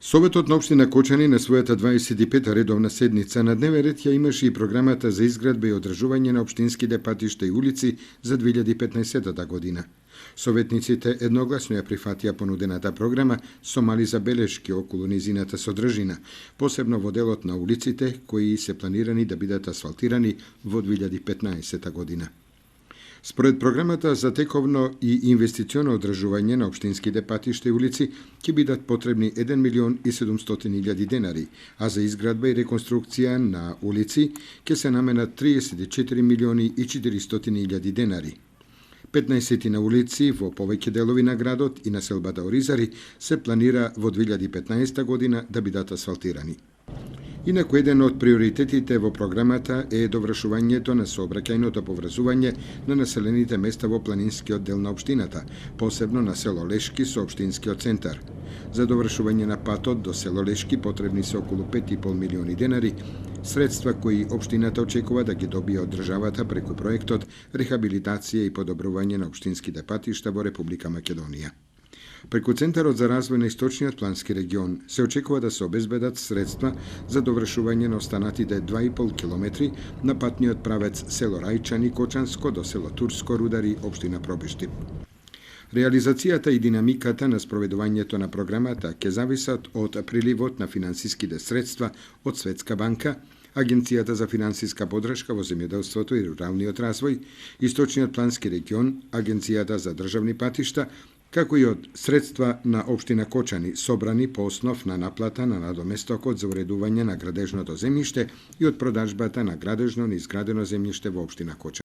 Советот на општина Кочани на својата 25-та редовна седница на дневен ред ја имаше и програмата за изградба и одржување на општинските патишта и улици за 2015 година. Советниците едногласно ја прифатија понудената програма со мали забелешки околу низината содржина, посебно во делот на улиците кои се планирани да бидат асфалтирани во 2015 година. Според програмата за тековно и инвестиционо одржување на општинските патишта и улици ќе бидат потребни 1.700.000 денари, а за изградба и реконструкција на улици ќе се наменат 34.400.000 денари. 15 на улици во повеќе делови на градот и населбата Оризари се планира во 2015 година да бидат асфалтирани. Инаку еден од приоритетите во програмата е довршувањето на сообраќајното поврзување на населените места во планинскиот дел на општината, посебно на село Лешки со општинскиот центар. За довршување на патот до село Лешки потребни се околу 5,5 милиони денари, средства кои општината очекува да ги добие од државата преку проектот рехабилитација и подобрување на општинските патишта во Република Македонија. Преку Центарот за развој на Источниот плански регион се очекува да се обезбедат средства за довршување на останатите 2,5 километри на патниот правец село Рајчани Кочанско до село Турско Рудари, општина Пробишти. Реализацијата и динамиката на спроведувањето на програмата ќе зависат од приливот на финансиските средства од Светска банка, Агенцијата за финансиска подршка во земјоделството и руралниот развој, Источниот плански регион, Агенцијата за државни патишта, како и од средства на општина Кочани, собрани по основ на наплата на надоместокот за уредување на градежното земјиште и од продажбата на градежно неизградено земјиште во општина Кочани.